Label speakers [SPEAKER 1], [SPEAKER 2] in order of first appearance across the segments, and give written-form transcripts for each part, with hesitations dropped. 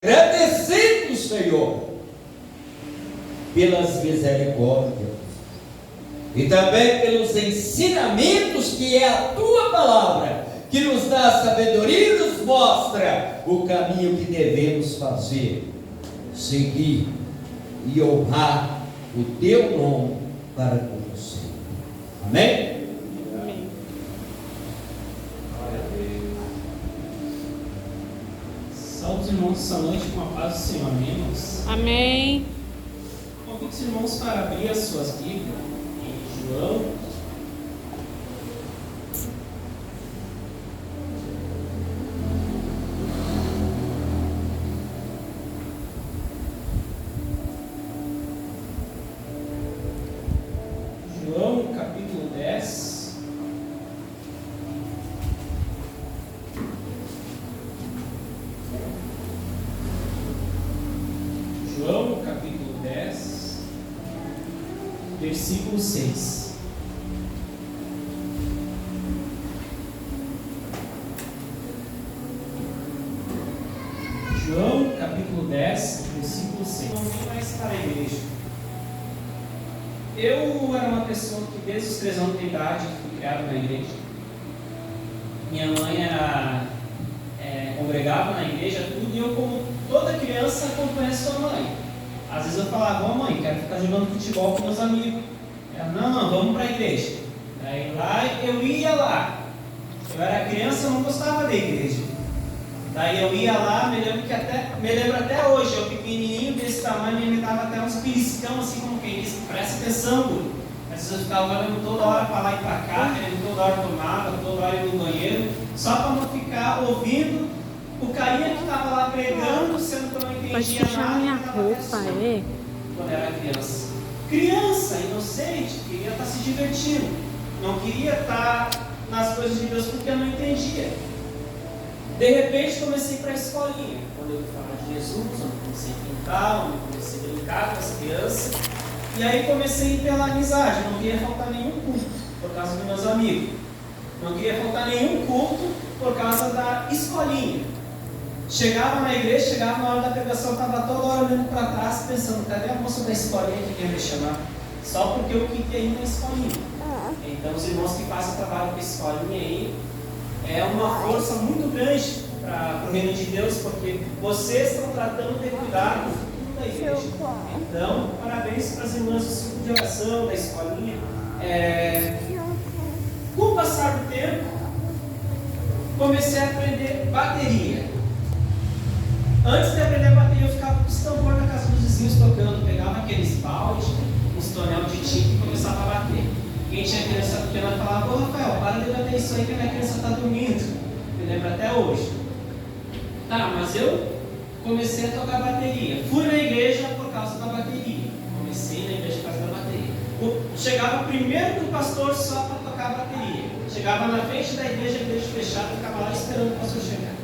[SPEAKER 1] agradecendo o Senhor pelas misericórdias e também pelos ensinamentos que é a tua palavra, que nos dá a sabedoria e nos mostra o caminho que devemos fazer, seguir e honrar o teu nome para com você. Amém?
[SPEAKER 2] Salve os irmãos essa noite com a paz do Senhor, amém, irmãos?
[SPEAKER 3] Amém.
[SPEAKER 2] Convido os irmãos para abrir as suas Bíblias em João. João, capítulo 10. João, capítulo 10, versículo 6. João, capítulo 10, versículo 6. Não vim mais para a igreja. Eu era uma pessoa que desde os 3 anos de idade fui criado na igreja. Minha mãe congregava na igreja, tudo, e eu, como toda criança, acompanhei sua mãe. Às vezes eu falava: "Ô mãe, quero ficar jogando futebol com meus amigos." Ela: não, vamos para a igreja. Daí lá eu ia lá. Eu era criança, eu não gostava da igreja. Daí eu ia lá, me lembro até hoje, eu pequenininho desse tamanho, me dava até uns beliscão, assim como quem diz: presta atenção, guri. Às vezes eu ficava olhando toda hora para lá e para cá, querendo toda hora tomar água, toda hora ir no banheiro, só para não ficar ouvindo o carinha que estava lá pregando, sendo que eu não entendia
[SPEAKER 3] Pode puxar
[SPEAKER 2] nada.
[SPEAKER 3] minha roupa, é?
[SPEAKER 2] Quando era criança. Criança, inocente, queria estar se divertindo. Não queria estar nas coisas de Deus porque eu não entendia. De repente comecei para a escolinha. Quando eu falava de Jesus, eu comecei a pintar, eu comecei a brincar com as crianças. E aí comecei pela amizade. Não queria faltar nenhum culto por causa dos meus amigos. Não queria faltar nenhum culto por causa da escolinha. Chegava na igreja, chegava na hora da pregação, estava toda hora olhando para trás, pensando: cadê a moça da escolinha que quer me chamar? Só porque eu queria ir na escolinha. Então, os irmãos que fazem trabalho com a escolinha aí, é uma força muito grande para o reino de Deus, porque vocês estão tratando de cuidar do futuro da igreja. Então, parabéns para as irmãs do círculo de oração, da escolinha. Com o passar do tempo, comecei a aprender bateria. Antes de aprender bateria, eu ficava com os tambores na casa dos vizinhos tocando, pegava aqueles baldes, uns tonel de tinta e começava a bater. Quem tinha criança pequena falava: "Ô Rafael, para de bater isso aí que a minha criança está dormindo." Me lembro até hoje. Tá, mas eu comecei a tocar bateria. Fui na igreja por causa da bateria. Comecei na igreja por causa da bateria. Chegava primeiro do pastor só para tocar a bateria. Chegava na frente da igreja fechada, ficava lá esperando o pastor chegar.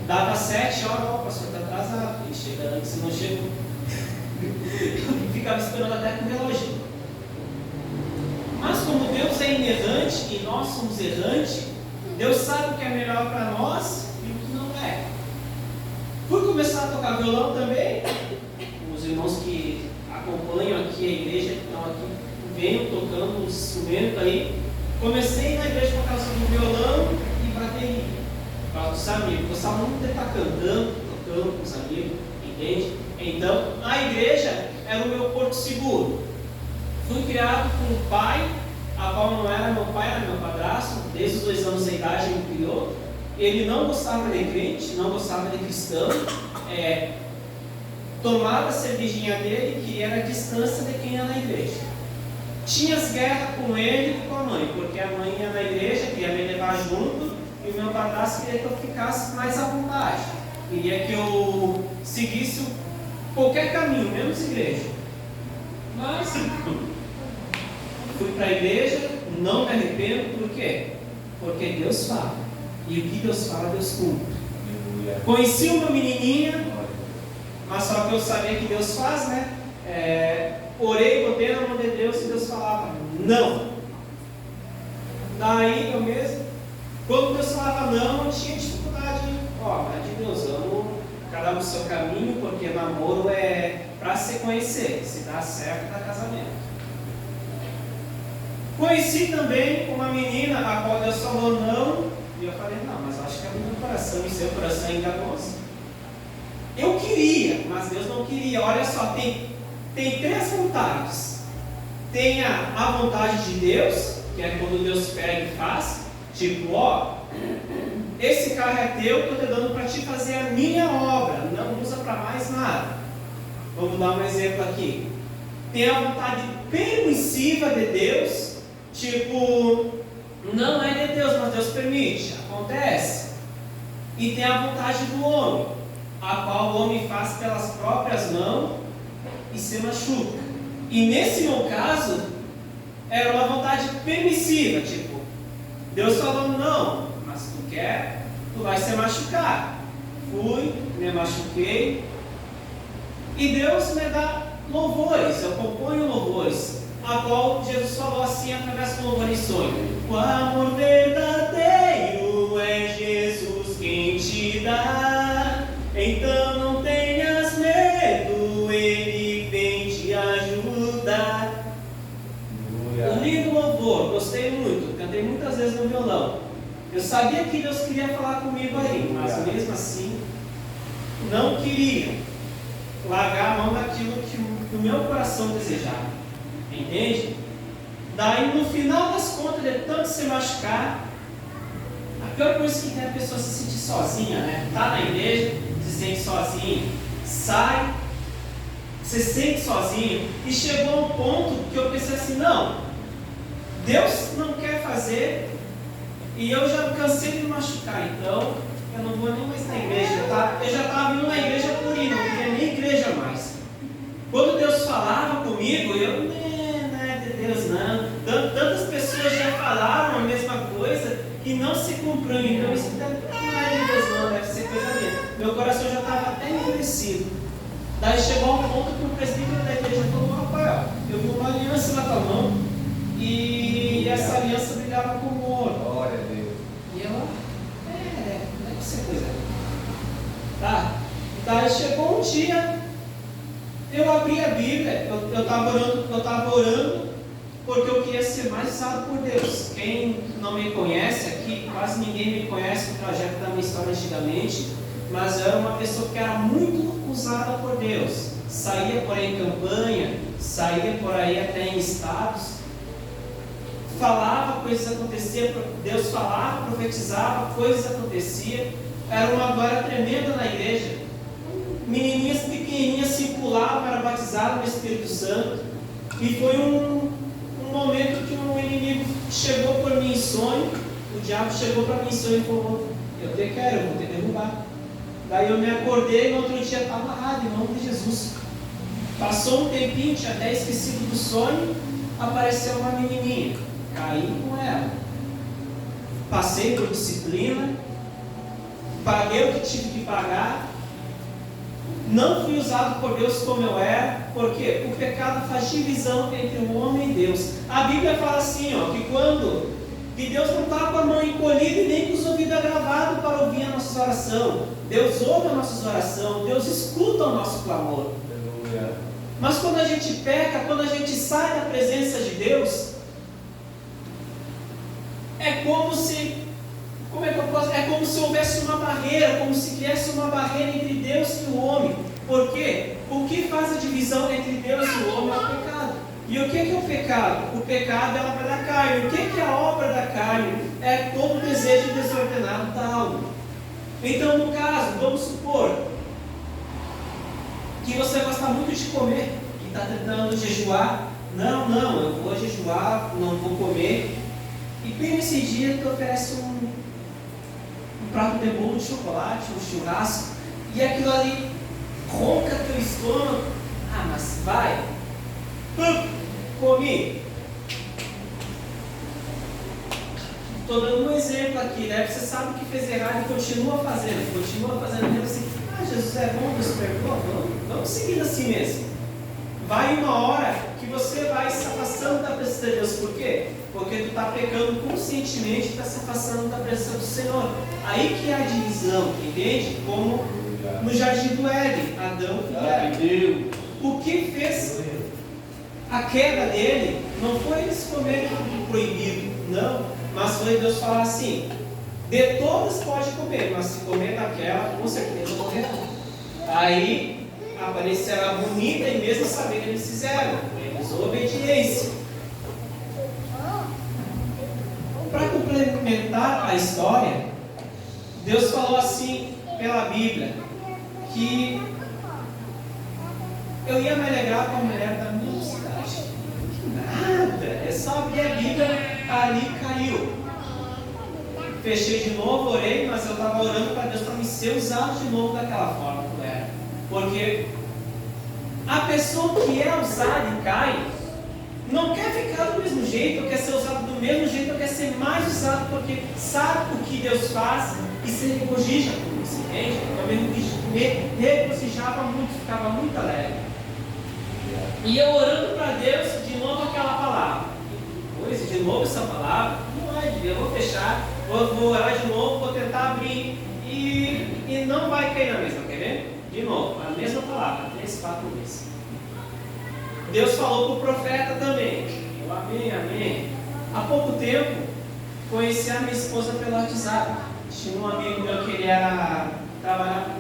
[SPEAKER 2] Dava 7 horas, ó, o pastor está atrasado, ele chega antes, se não chega. Eu ficava esperando até com o relógio. Mas como Deus é inerrante e nós somos errantes, Deus sabe o que é melhor para nós e o que não é. Fui começar a tocar violão também. Os irmãos que acompanham aqui a igreja, que estão aqui, venham tocando os instrumentos aí. Comecei na igreja por causa do violão e bateria. Por causa dos amigos. Gostava muito de estar cantando, tocando com os amigos, entende? Então, a igreja era o meu porto seguro. Fui criado por um pai, a qual não era meu pai, era meu padrasto. Desde os 2 anos de idade ele me criou. Ele não gostava de crente, não gostava de cristão. Tomava a cervejinha dele, que era a distância de quem ia na igreja. Tinha as guerras com ele e com a mãe, porque a mãe ia na igreja, queria me levar junto, e o meu padrasto queria que eu ficasse mais à vontade. Queria que eu seguisse qualquer caminho, menos igreja. Mas fui para a igreja, não me arrependo. Por quê? Porque Deus fala. E o que Deus fala, Deus cumpre. Conheci uma menininha, mas só que eu sabia que Deus faz, né? Orei, botei na mão de Deus e Deus falava: não. Daí quando Deus falava não, eu tinha dificuldade. Mas de Deus, eu cada um no seu caminho, porque namoro é para se conhecer, se dá certo, dá casamento. Conheci também uma menina a qual Deus falou não, e eu falei, não, mas eu acho que é do meu coração, e seu coração é enganoso. Eu queria, mas Deus não queria. Olha só, tem três vontades. Tem a vontade de Deus, que é quando Deus pega e faz, tipo, ó, esse carro é teu, eu estou te dando para te fazer a minha obra, não usa para mais nada. Vamos dar um exemplo aqui. Tem a vontade permissiva de Deus, tipo, não é de Deus, mas Deus permite, acontece. E tem a vontade do homem, a qual o homem faz pelas próprias mãos e se machuca. E nesse meu caso, era uma vontade permissiva, tipo, Deus falando não, mas tu quer, tu vai se machucar. Fui, me machuquei, e Deus me dá louvores, eu componho louvores, a qual Jesus falou assim através do louvor em sonho: o amor verdadeiro é Jesus quem te dá, então não tenhas medo, Ele vem te ajudar. Um lindo louvor, gostei muito, cantei muitas vezes no violão. Eu sabia que Deus queria falar comigo aí, mas mesmo assim, não queria largar a mão daquilo que o meu coração desejava. Entende? Daí no final das contas, de tanto se machucar, a pior coisa que tem é a pessoa se sentir sozinha, né? Tá na igreja, se sente sozinho, sai, se sente sozinho, e chegou a um ponto que eu pensei assim, não, Deus não quer fazer, e eu já cansei de me machucar, então eu não vou nem mais na igreja. Eu já estava indo na igreja por ir, não queria nem igreja mais. Quando Deus falava comigo, eu, não é de Deus não. Tantas pessoas já falaram a mesma coisa e não se cumpriu, então isso não é de Deus não, deve ser coisa minha. Meu coração já estava até endurecido. Daí chegou um ponto que o presbítero da igreja falou: Rafael, eu vi uma aliança na tua mão e essa aliança brilhava como ouro. Glória a Deus. E eu, deve ser coisa. Tá? Daí chegou um dia, eu abri a Bíblia, eu estava orando porque eu queria ser mais usado por Deus. Quem não me conhece aqui, quase ninguém me conhece o trajeto da minha história antigamente, mas eu era uma pessoa que era muito usada por Deus. Saía por aí em campanha, saía por aí até em estados, falava, coisas aconteciam, Deus falava, profetizava, coisas aconteciam. Era uma glória tremenda na igreja. Menininhas pequenininhas circulavam, eram batizadas no Espírito Santo. E foi um momento que um inimigo chegou por mim em sonho. O diabo chegou para mim em sonho e falou: eu te quero, eu vou te derrubar. Daí eu me acordei e no outro dia estava amarrado, em nome de Jesus. Passou um tempinho, tinha até esquecido do sonho. Apareceu uma menininha, caí com ela. Passei por disciplina, paguei o que tive que pagar. Não fui usado por Deus como eu era, porque o pecado faz divisão entre o homem e Deus. A Bíblia fala assim, que Deus não está com a mão encolhida e nem com os ouvidos agravados para ouvir a nossa oração. Deus ouve as nossas orações, Deus escuta o nosso clamor. Aleluia. Mas quando a gente peca, quando a gente sai da presença de Deus, é como se houvesse uma barreira, como se criasse uma barreira entre Deus e o homem. Por quê? O que faz a divisão entre Deus e o homem é o pecado. E o que é o pecado? O pecado é a obra da carne. O que é a obra da carne? É todo o desejo desordenado da alma. Então, no caso, vamos supor que você gosta muito de comer, que está tentando jejuar. Não, eu vou jejuar, não vou comer. E bem nesse dia tu oferece um prato de bolo de chocolate, um churrasco, e aquilo ali ronca teu estômago. Ah, mas vai. Comi. Estou dando um exemplo aqui, né? Você sabe que fez errado e continua fazendo mesmo assim. Ah, Jesus é bom, Deus perdoa, vamos seguir assim mesmo. Vai uma hora que você vai se afastando da presença de Deus. Por quê? Porque tu está pecando conscientemente e está se afastando da presença do Senhor. Aí que é a divisão, entende? Como no jardim do Éden, Adão e Eva. O que fez a queda dele não foi eles comerem tudo proibido, não, mas foi Deus falar assim: de todas pode comer, mas se comer daquela, com certeza morrerão. Aí a aparência era bonita e mesmo sabendo eles fizeram, eles obediência. Para complementar a história, Deus falou assim pela Bíblia, que eu ia me alegrar com a mulher da minha cidade. Nada, é só abrir a Bíblia, ali caiu. Fechei de novo, orei, mas eu estava orando para Deus para me ser usado de novo daquela forma como era. Porque a pessoa que é usada e cai, não quer ficar do mesmo jeito, quer ser usado do mesmo jeito, quer ser mais usado, porque sabe o que Deus faz e se regozija com isso, entende? Eu me regozijava muito, ficava muito alegre. E eu orando para Deus, de novo aquela palavra. Depois, de novo essa palavra, não vai, eu vou fechar, vou orar de novo, vou tentar abrir, e não vai cair na mesma, quer ver? De novo, a mesma palavra, 3, 4 vezes. Deus falou para o profeta também. Eu amém, amém. Há pouco tempo, conheci a minha esposa pelo WhatsApp. Tinha um amigo meu que ele trabalhava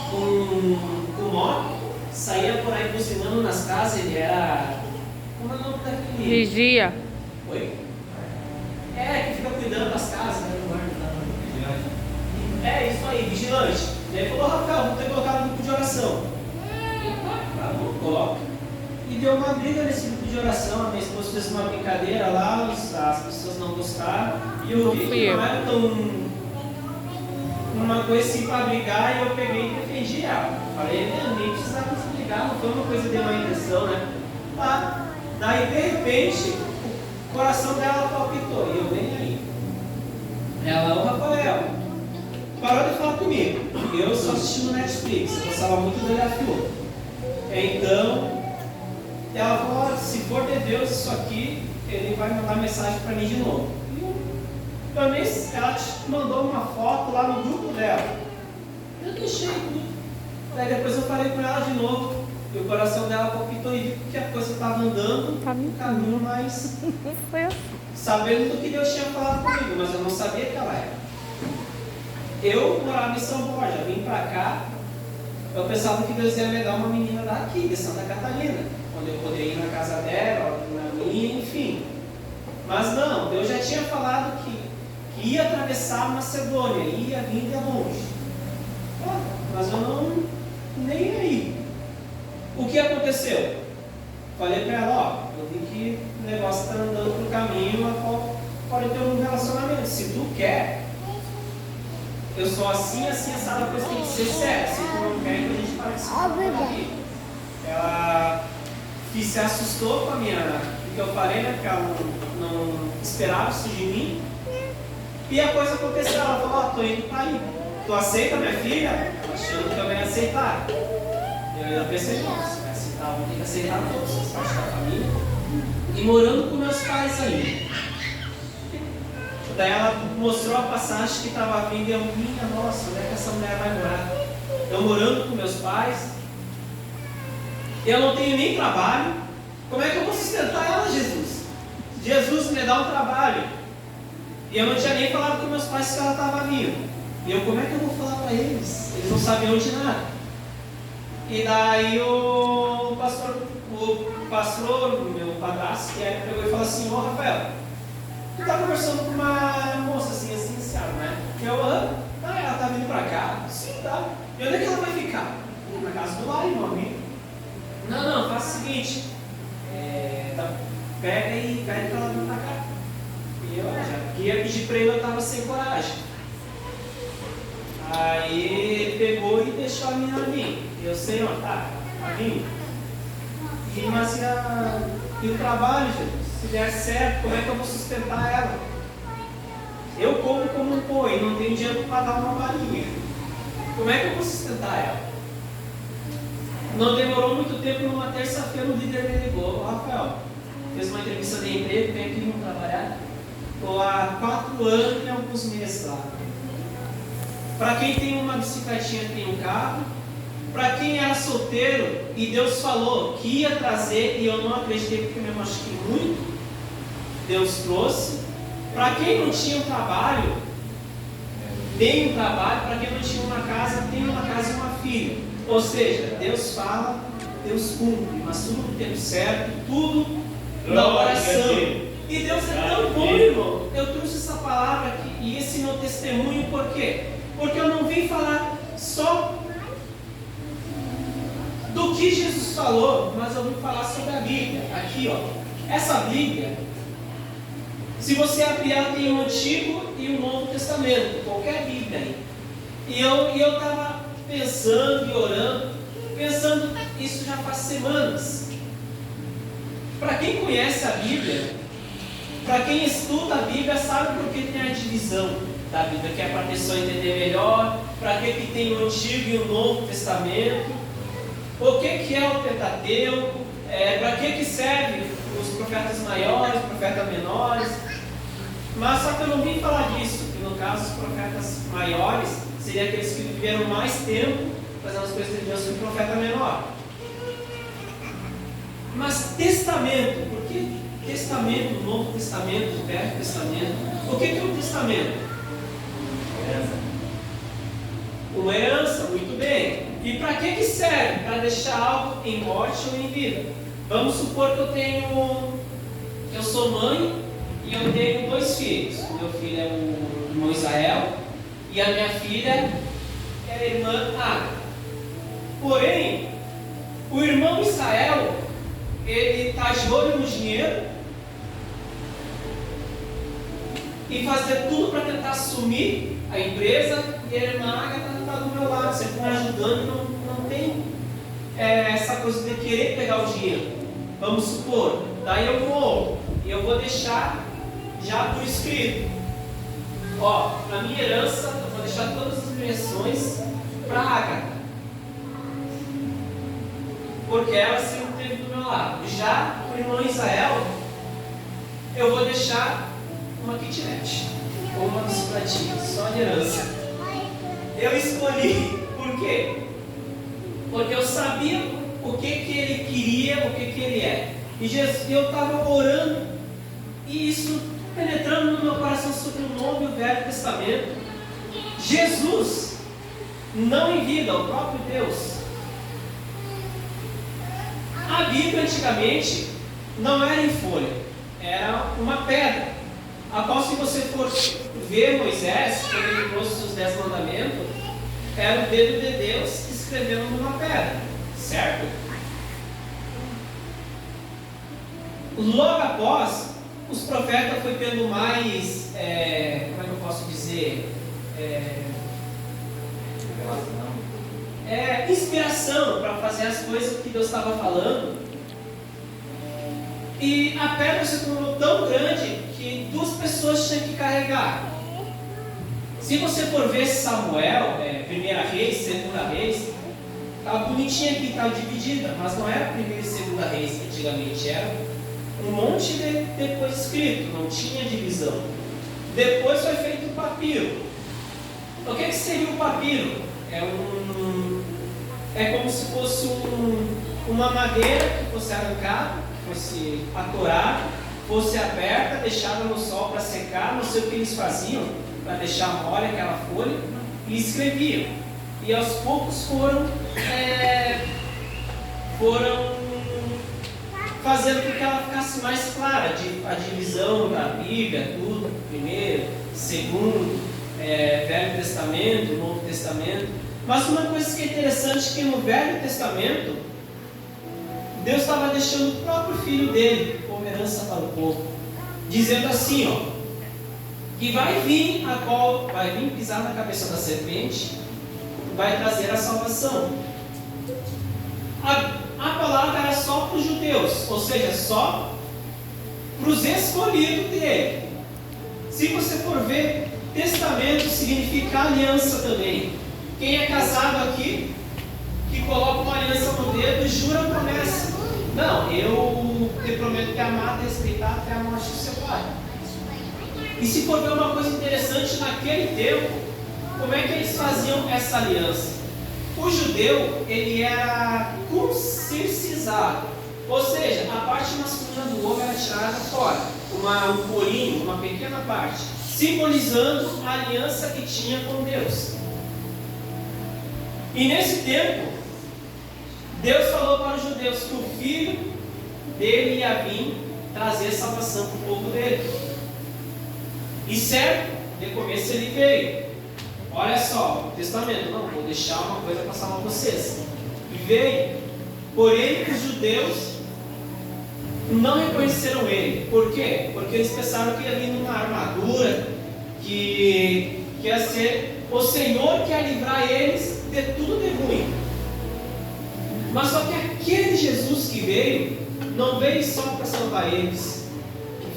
[SPEAKER 2] com moto, saía por aí buzinando nas casas, ele era... Como é o nome daquele?
[SPEAKER 3] Vigia.
[SPEAKER 2] Oi? Que fica cuidando das casas, né? É isso aí, vigilante. E aí falou: Rafael, vou ter colocado no grupo de oração. Tá bom, coloca. E deu uma briga nesse grupo de oração. A minha esposa fez uma brincadeira lá, as pessoas não gostaram. E eu vi que não era tão uma coisa assim para brigar, e eu peguei e defendi ela. Falei: nem precisava se brigar, não foi uma coisa de má intenção, né? Tá. Daí de repente, o coração dela palpitou, e eu bem aí. Ela: ô Rafael, parou de falar comigo. Eu só assisti no Netflix, eu gostava muito do Gafiú. Então, ela falou: olha, se for de Deus isso aqui, ele vai mandar mensagem para mim de novo. E também ela mandou uma foto lá no grupo dela. Eu deixei tudo. Daí depois eu falei com ela de novo, e o coração dela palpitou, e vi que a coisa estava andando no caminho mais...
[SPEAKER 3] Foi assim.
[SPEAKER 2] Sabendo do que Deus tinha falado comigo, mas eu não sabia que ela era. Eu morava em São Borja, vim para cá, eu pensava que Deus ia me dar uma menina daqui, de Santa Catarina, onde eu poderia ir na casa dela, na minha, enfim. Mas não, Deus já tinha falado que ia atravessar a Macedônia, ia vir de longe. Mas eu não, nem aí. O que aconteceu? Falei para ela: ó, eu vi que o negócio está andando para o caminho, a qual pode ter um relacionamento. Se tu quer, eu sou assim, assada, a coisa tem que ser séria. Se tu não quer, então a gente para aqui. Ela se assustou com a minha, o que eu falei, né? Porque ela não esperava isso de mim. E a coisa aconteceu. Ela falou: ó, tô indo para aí. Tu aceita minha filha? Ela achando que eu ia aceitar. Eu ainda pensei: não, se vai aceitar, vou ter que aceitar todos, faz parte da família. E morando com meus pais aí. Daí ela mostrou a passagem que estava vindo, e eu: minha nossa, onde é que essa mulher vai morar? Eu morando com meus pais, eu não tenho nem trabalho, como é que eu vou sustentar ela, Jesus? Jesus me dá um trabalho, e eu não tinha nem falado com meus pais que ela estava vindo, e eu: como é que eu vou falar para eles? Eles não sabiam de nada. E daí o pastor, meu padrasto, que pegou e falou assim: ô Rafael, tu tá conversando com uma moça assim, né? Ela tá vindo pra cá? Sim, tá. E onde é que ela vai ficar? Na casa do Lari, meu amigo. Não, faça o seguinte, pega e pede pra ela vir pra cá. E eu já ia pedir pra ele, eu tava sem coragem. Aí ele pegou e deixou a menina vir. E eu: Senhor, tá vindo. Mas e o trabalho, Jesus? Se der certo, como é que eu vou sustentar ela? Eu como um boi, não tenho dinheiro para dar uma balinha. Como é que eu vou sustentar ela? Não demorou muito tempo, numa terça-feira o líder me ligou: Rafael, fez uma entrevista de emprego, vem aqui, vamos trabalhar. Estou há 4 anos e alguns meses lá. Para quem tem uma bicicletinha, tem um carro. Para quem era solteiro e Deus falou que ia trazer, e eu não acreditei porque me machuquei muito, Deus trouxe. Para quem não tinha um trabalho, tem um trabalho. Para quem não tinha uma casa, tem uma casa e uma filha. Ou seja, Deus fala, Deus cumpre, mas tudo no tempo certo, tudo na oração. E Deus é tão bom, irmão. Eu trouxe essa palavra aqui e esse meu testemunho, por quê? Porque eu não vim falar só do que Jesus falou, mas eu vim falar sobre a Bíblia. Aqui, ó, essa Bíblia, se você abrir, ela tem o Antigo e o Novo Testamento, qualquer Bíblia aí. E eu estava pensando e orando, pensando, isso já faz semanas. Para quem conhece a Bíblia, para quem estuda a Bíblia, sabe por que tem a divisão da Bíblia, que é para a pessoa entender melhor, para que tem o Antigo e o Novo Testamento. O que é o Pentateuco? Para que serve os profetas maiores, os profetas menores? Mas só que eu não vim falar disso, que no caso os profetas maiores seriam aqueles que viveram mais tempo fazendo as coisas de Deus que o profeta menor. Mas testamento, por que testamento, o Novo Testamento, o Velho Testamento? O que é um testamento? Uma herança, muito bem. E para que serve? Para deixar algo em morte ou em vida. Vamos supor que eu sou mãe e eu tenho 2 filhos. O meu filho é o irmão Israel e a minha filha é a irmã Agatha. Porém, o irmão Israel, ele está de olho no dinheiro e fazer tudo para tentar assumir a empresa, e a irmã Agatha está do meu lado, sempre me ajudando, não tem essa coisa de querer pegar o dinheiro. Vamos supor, daí eu vou deixar já por escrito. Ó, na minha herança, eu vou deixar todas as direções para a Agatha, porque ela sempre esteve do meu lado. Já o irmão Israel, eu vou deixar uma kitnet ou uma bicicletinha, só de herança. Eu escolhi, por quê? Porque eu sabia o que ele queria, o que ele é. E eu estava orando, e isso penetrando no meu coração sobre o Novo e o Velho Testamento. Jesus, não em vida, o próprio Deus. A Bíblia antigamente não era em folha, era uma pedra, a qual, se você for ver Moisés, quando ele trouxe os 10 mandamentos, era o dedo de Deus escrevendo numa pedra, certo? Logo após, os profetas foi tendo mais, como é que eu posso dizer, inspiração para fazer as coisas que Deus estava falando. E a pedra se tornou tão grande que 2 pessoas tinham que carregar. Se você for ver Samuel, 1ª Reis, 2ª Reis, tá bonitinha aqui, tá dividida, mas não era 1ª e 2ª Reis antigamente, era um monte de coisa escrito, não tinha divisão. Depois foi feito o papiro. O que seria o papiro? É como se fosse uma madeira que fosse arrancada, fosse atorada, fosse aberta, deixada no sol para secar. Não sei o que eles faziam para deixar mole aquela folha, e escreviam. E aos poucos foram fazendo com que ela ficasse mais clara, a divisão da Bíblia, tudo, primeiro, segundo, Velho Testamento, Novo Testamento. Mas uma coisa que é interessante é que no Velho Testamento, Deus estava deixando o próprio Filho dele como herança para o povo, dizendo assim, ó, que vai vir pisar na cabeça da serpente, vai trazer a salvação. A palavra era só para os judeus, ou seja, só para os escolhidos dele. Se você for ver, testamento significa aliança também. Quem é casado aqui, que coloca uma aliança no dedo e jura a promessa. Não, eu te prometo te amar, te respeitar até a morte do seu pai. E se for ver uma coisa interessante, naquele tempo, como é que eles faziam essa aliança? O judeu, ele era circuncisado, ou seja, a parte masculina do ovo era tirada fora, um porinho, uma pequena parte, simbolizando a aliança que tinha com Deus. E nesse tempo, Deus falou para os judeus que o filho dele ia vir trazer salvação para o povo dele. E certo, de começo ele veio. Olha só, o testamento, não, vou deixar uma coisa para salvar vocês. E veio, porém os judeus não reconheceram ele. Por quê? Porque eles pensaram que ia vir numa armadura, que ia ser o Senhor que ia livrar eles de tudo de ruim. Mas só que aquele Jesus que veio, não veio só para salvar eles,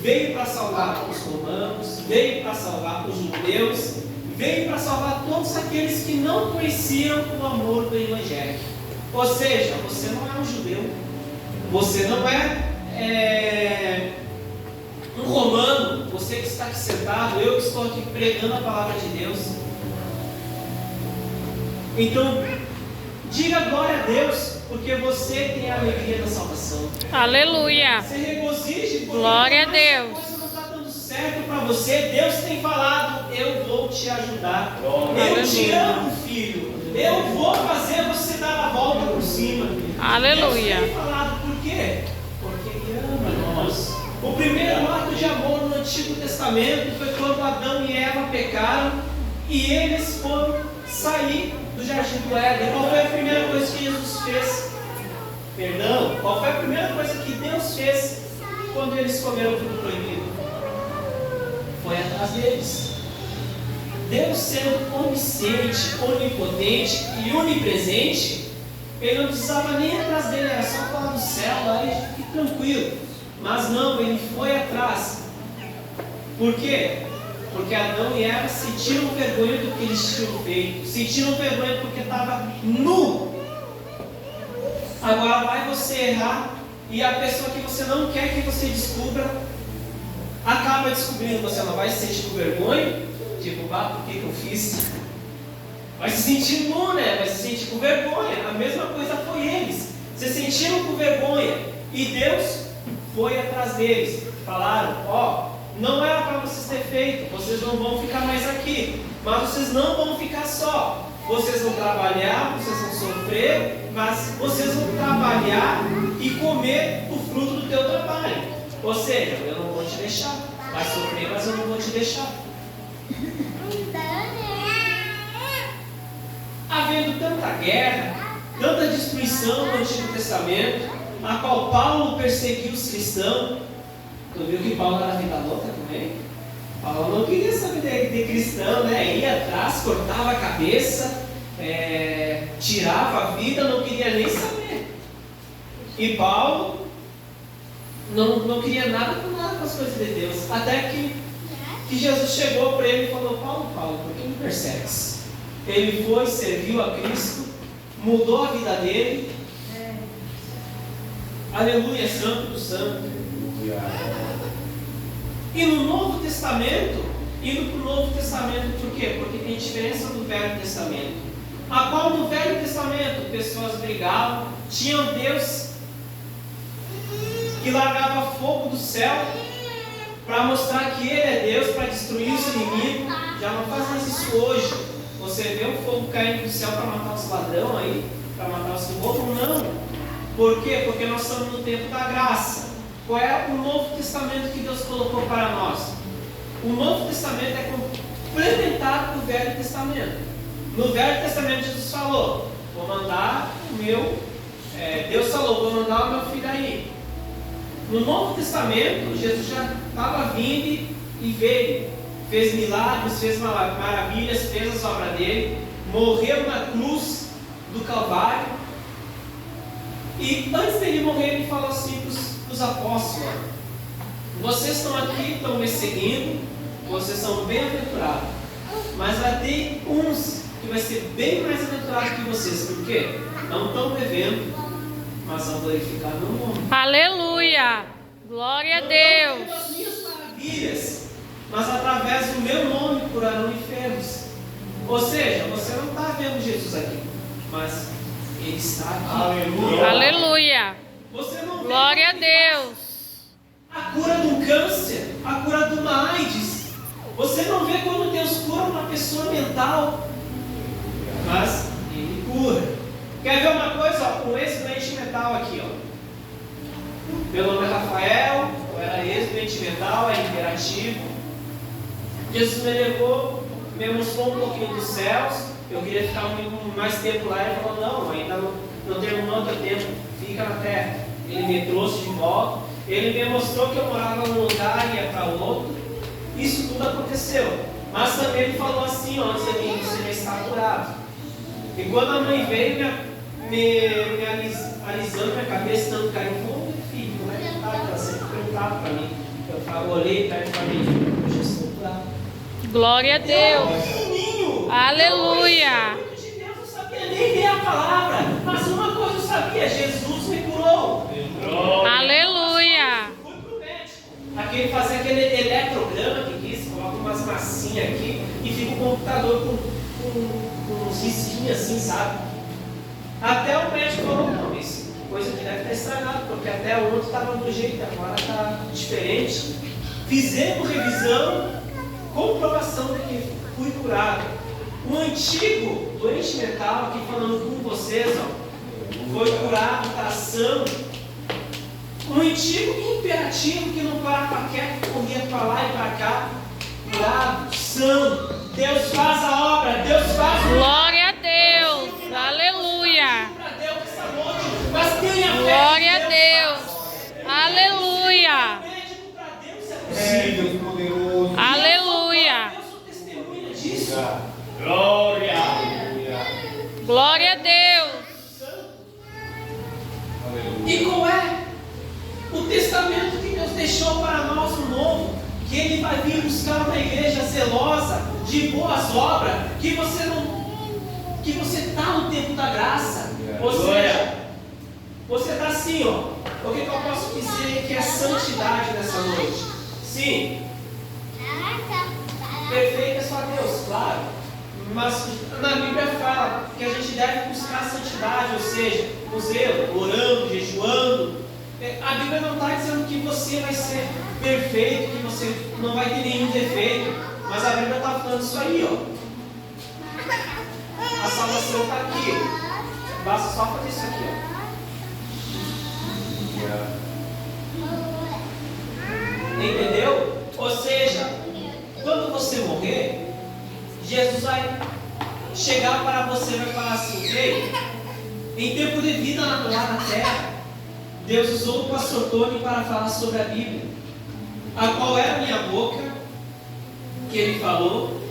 [SPEAKER 2] veio para salvar os romanos, veio para salvar os judeus, veio para salvar todos aqueles que não conheciam o amor do Evangelho. Ou seja, você não é um judeu, você não é um romano, você que está aqui sentado, eu que estou aqui pregando a palavra de Deus. Então, diga glória a Deus, porque você tem a alegria da salvação.
[SPEAKER 3] Aleluia.
[SPEAKER 2] Se regozije, porque
[SPEAKER 3] Glória a Deus.
[SPEAKER 2] a coisa não está dando certo para você. Deus tem falado, eu vou te ajudar. Eu te amo, filho. Eu vou fazer você dar a volta por cima.
[SPEAKER 3] Aleluia.
[SPEAKER 2] Deus tem falado, por quê? Porque Ele ama nós. O primeiro ato de amor no Antigo Testamento foi quando Adão e Eva pecaram e eles foram sair do jardim do Éden. Qual foi a primeira coisa que Jesus fez? Perdão, qual foi a primeira coisa que Deus fez quando eles comeram o fruto proibido? Foi atrás deles. Deus, sendo onisciente, onipotente e onipresente, Ele não precisava nem ir atrás dele, era só falar do céu lá e fique tranquilo. Mas não, Ele foi atrás. Por quê? Porque Adão e Eva sentiram vergonha do que eles tinham feito. Sentiram vergonha porque estava nu. Agora vai você errar e a pessoa que você não quer que você descubra acaba descobrindo. Você não vai se sentir com vergonha, tipo, por que eu fiz? Vai se sentir nu, né? Vai se sentir com vergonha. A mesma coisa foi eles. Se sentiram com vergonha e Deus foi atrás deles. Falaram, não era para vocês ter feito, vocês não vão ficar mais aqui, mas vocês não vão ficar só. Vocês vão trabalhar, vocês vão sofrer, mas vocês vão trabalhar e comer o fruto do teu trabalho. Ou seja, eu não vou te deixar. Vai sofrer, mas eu não vou te deixar. Havendo tanta guerra, tanta destruição no Antigo Testamento, a qual Paulo perseguiu os cristãos. Tu viu que Paulo era vida louca também? Paulo não queria saber de cristão, né? Ia atrás, cortava a cabeça, tirava a vida, não queria nem saber. E Paulo não queria nada com as coisas de Deus. Até que Jesus chegou para ele e falou, Paulo, por que me persegues? Ele foi, serviu a Cristo, mudou a vida dele. Aleluia, santo do santo. E no Novo Testamento, indo para o Novo Testamento, por quê? Porque tem diferença do Velho Testamento. A qual no Velho Testamento pessoas brigavam, tinham Deus que largava fogo do céu para mostrar que Ele é Deus, para destruir os inimigos. Já não faz mais isso hoje. Você vê o fogo caindo do céu para matar os ladrões aí, para matar os outros? Não. Por quê? Porque nós estamos no tempo da graça. Qual é o Novo Testamento que Deus colocou para nós? O Novo Testamento é complementar o Velho Testamento. No Velho Testamento Jesus falou, vou mandar o meu, Deus falou, vou mandar o meu filho aí. No Novo Testamento, Jesus já estava vindo e veio. Fez milagres, fez maravilhas, fez as obras dele, morreu na cruz do Calvário. E antes dele morrer, ele falou assim para os apóstolos: vocês estão aqui, estão me seguindo, vocês são bem-aventurados, mas vai ter uns que vai ser bem mais aventurados que vocês. Por quê? Não estão bebendo, mas vão glorificar meu nome.
[SPEAKER 3] Aleluia! Glória a Deus!
[SPEAKER 2] As minhas maravilhas, mas através do meu nome curarão enfermos. Ou seja, você não está vendo Jesus aqui, mas Ele está aqui.
[SPEAKER 1] Aleluia.
[SPEAKER 3] Aleluia.
[SPEAKER 2] Você não vê
[SPEAKER 3] Glória a
[SPEAKER 2] quando Ele faz
[SPEAKER 3] Deus.
[SPEAKER 2] a cura de um câncer, a cura de uma AIDS. Você não vê quando Deus cura uma pessoa mental, mas Ele cura. Quer ver uma coisa? Ó, um ex-doente mental aqui, ó. Meu nome é Rafael, eu era ex-doente mental, é imperativo. Jesus me levou, me mostrou um pouquinho dos céus. Eu queria ficar mais tempo lá. Ele falou: não, ainda não terminou o teu tempo, fica na terra. Ele me trouxe de volta. Ele me mostrou que eu morava num lugar e ia para outro. Isso tudo aconteceu. Mas também ele falou assim: ó, antes de mim, você já está curado. E quando a mãe veio me alisando minha cabeça, dando carinho, falou: meu filho, como é que tá? Ela sempre perguntava para mim. Eu olhei para ele e falei: eu já estou curado.
[SPEAKER 3] Glória a Deus.
[SPEAKER 2] Pequenininho.
[SPEAKER 3] Aleluia.
[SPEAKER 2] Eu, de Deus, não sabia nem ler a palavra. Mas uma coisa eu sabia: Jesus me curou.
[SPEAKER 3] Aleluia.
[SPEAKER 2] Fui pro médico. Aqui fazia aquele eletrograma que diz, coloca umas massinhas aqui e fica o computador com uns risquinhos assim, sabe? Até o médico falou: não, isso coisa que deve estar estragada, porque até o outro estava do jeito, agora está diferente. Fizemos revisão, comprovação de que fui curado. O antigo doente mental, aqui falando com vocês, ó, foi curado, está são. Um antigo imperativo que não parava quieto, corria para lá e para cá, curado, são. Deus faz a obra, Deus faz o
[SPEAKER 3] Glória a Deus. Aleluia.
[SPEAKER 2] para Deus essa noite, mas tenha fé.
[SPEAKER 3] Glória a Deus. Aleluia.
[SPEAKER 2] Médico para Deus é possível.
[SPEAKER 1] Deus poderoso.
[SPEAKER 3] Aleluia.
[SPEAKER 2] Eu sou testemunha disso.
[SPEAKER 1] Glória.
[SPEAKER 3] Glória a Deus.
[SPEAKER 2] E qual é o testamento que Deus deixou para nós no novo? Que Ele vai vir buscar uma igreja zelosa, de boas obras, que você está no tempo da graça. Ou seja, você está assim, ó. O que eu posso dizer que é santidade nessa noite? Sim, perfeito é só Deus, claro. Mas na Bíblia fala que a gente deve buscar a santidade, ou seja, o zelo, orando, jejuando. A Bíblia não está dizendo que você vai ser perfeito, que você não vai ter nenhum defeito, mas a Bíblia está falando isso aí, ó. A salvação está aqui. Basta só fazer isso aqui, ó. Entendeu? Ou seja, quando você morrer, Jesus vai chegar para você e vai falar assim: ei, em tempo de vida lá na terra, Deus usou o pastor Tony para falar sobre a Bíblia, a qual era a minha boca, que ele falou,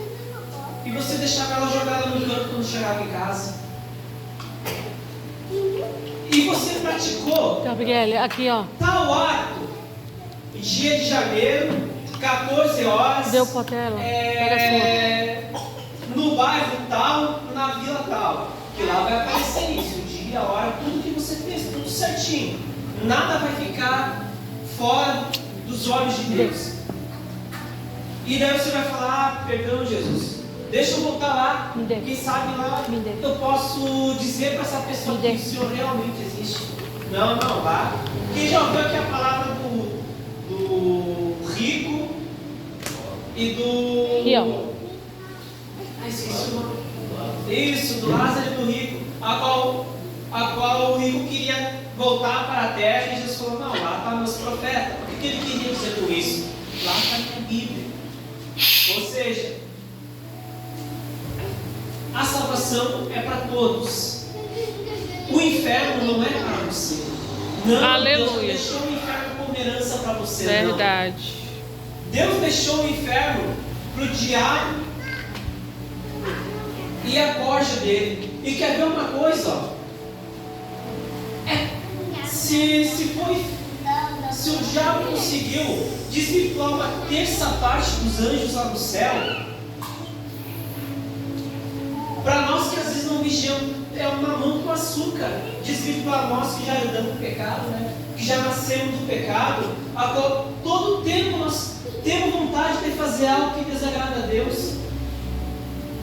[SPEAKER 2] e você deixava ela jogada no canto quando chegava em casa. E você praticou
[SPEAKER 3] Gabriele, aqui, ó.
[SPEAKER 2] tal ato, dia de janeiro, 14 horas,
[SPEAKER 3] Deu pra tela. Pega a
[SPEAKER 2] no bairro tal, na vila tal, que lá vai aparecer isso, o dia, a hora, tudo que você fez, tudo certinho. Nada vai ficar fora dos olhos de Deus. E daí você vai falar: ah, perdão, Jesus, deixa eu voltar lá.
[SPEAKER 3] Me dê.
[SPEAKER 2] Quem sabe lá
[SPEAKER 3] Me dê.
[SPEAKER 2] eu posso dizer para essa pessoa
[SPEAKER 3] Me
[SPEAKER 2] que
[SPEAKER 3] dê.
[SPEAKER 2] o Senhor realmente existe. Não, vá. Quem já ouviu aqui a palavra do rico e do...
[SPEAKER 3] Aqui, ó.
[SPEAKER 2] Esqueci o nome. Isso, do Lázaro e do rico, a qual o rico queria voltar para a terra, e Jesus falou: não, lá está meus profetas. O que ele queria dizer com isso? Lá está a minha Bíblia. Ou seja, a salvação é para todos. O inferno não é para você. Não,
[SPEAKER 3] Aleluia.
[SPEAKER 2] Deus não deixou o inferno como herança para você.
[SPEAKER 3] Verdade.
[SPEAKER 2] Não. Deus deixou o inferno para o diabo e a corja dele. E quer ver uma coisa? Ó? Se o diabo conseguiu desvirtuar uma terça parte dos anjos lá no céu, para nós que às vezes não vigiamos, é uma mão com açúcar, desvirtuar nós que já herdamos o pecado, né? Que já nascemos do pecado, a qual todo tempo nós temos vontade de fazer algo que desagrada a Deus.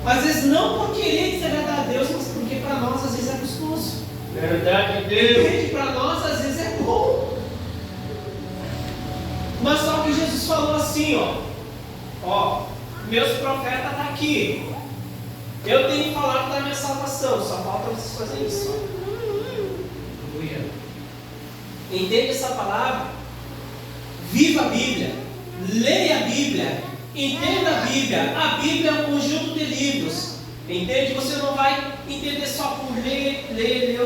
[SPEAKER 2] Mas às vezes não por querer desagradar a Deus, mas porque para nós às vezes é gostoso.
[SPEAKER 1] Verdade, Deus.
[SPEAKER 2] Entende? Para nós às vezes é bom. Mas só que Jesus falou assim, ó, meus profetas estão aqui. Eu tenho que falar da minha salvação. Só falta vocês fazerem isso. Aleluia. Entende essa palavra? Viva a Bíblia. Leia a Bíblia. Entenda a Bíblia. A Bíblia é um conjunto de livros. Entende? Você não vai entender só por ler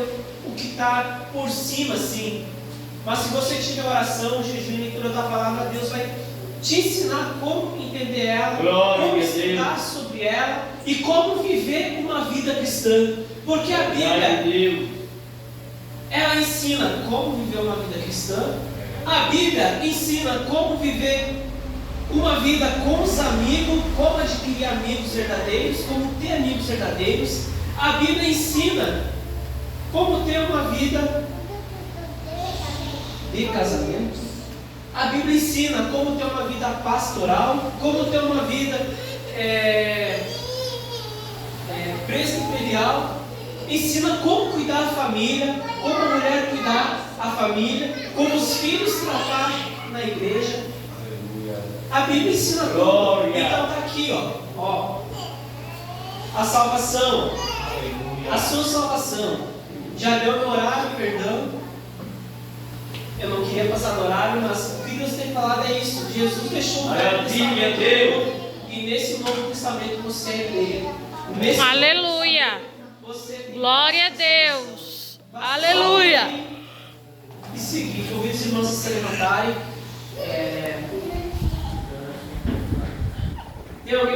[SPEAKER 2] o que está por cima, assim. Mas se você tiver oração, jejum e leitura da palavra, Deus vai te ensinar como entender ela, como estudar sobre ela e como viver uma vida cristã. Porque a Bíblia, ela ensina como viver uma vida cristã. A Bíblia ensina como viver uma vida com os amigos, como adquirir amigos verdadeiros, como ter amigos verdadeiros. A Bíblia ensina como ter uma vida de casamento. A Bíblia ensina como ter uma vida pastoral, como ter uma vida presbiterial. Ensina como cuidar da família, como a mulher cuidar da família, como os filhos tratar na igreja. A Bíblia ensina tudo. Então está aqui, ó, a salvação, a sua salvação. Já deu meu horário, perdão. Eu não queria passar no horário, mas o que Deus tem falado é isso. Jesus deixou o Velho Testamento e nesse Novo Testamento você é dele.
[SPEAKER 3] Aleluia. Glória a Deus. Aleluia.
[SPEAKER 2] E seguir, convido os irmãos a se levantarem. Tem alguém